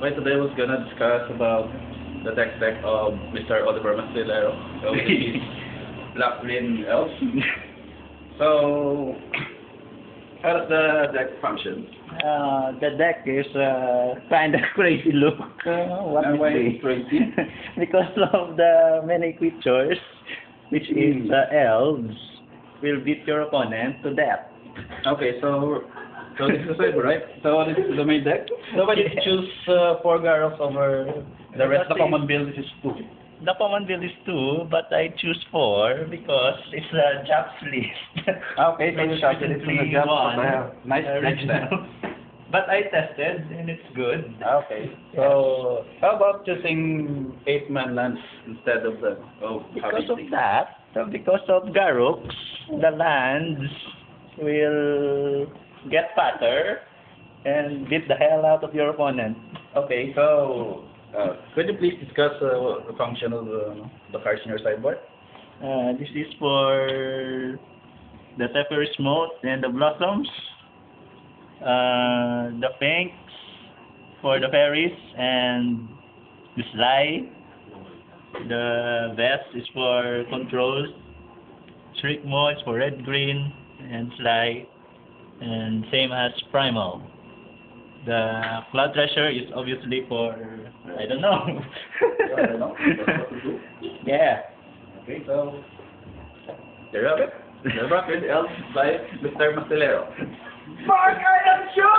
Okay, today we're gonna discuss about the tech stack of Mr. Oliver Mastillero. So he's Black Green Elf. So how does the deck function? The deck is kind of crazy look. What And is why it? is it crazy? Because of the many creatures, which is elves, will beat your opponent to death. Okay, so this is it, right? So this is the main deck. So why did you choose 4 Garrels over the rest of the common build, which is 2? The common build is 2, but I choose 4 because it's a Japs list. Okay, so you shot it from the jump. What the hell? Nice deck set. But I tested and it's good. Okay. So how about choosing 8-man lands instead of the Because of that, because of Garrux, the lands will get fatter and beat the hell out of your opponent. Okay, so could you please discuss the function of the cards in your sideboard? This is for the Teferi Smoke and the Blossoms. The Pinks for the Fairies and the Sly. The Vest is for Controls. Shriekmaw is for Red Green and Sly. And same as Primal. The Cloud Treasure is obviously for, I don't know. I don't know. That's what to do. Yeah. Okay, so there you have it. The Black Green Elf by Mr. Mastillero. Fuck, I am sure!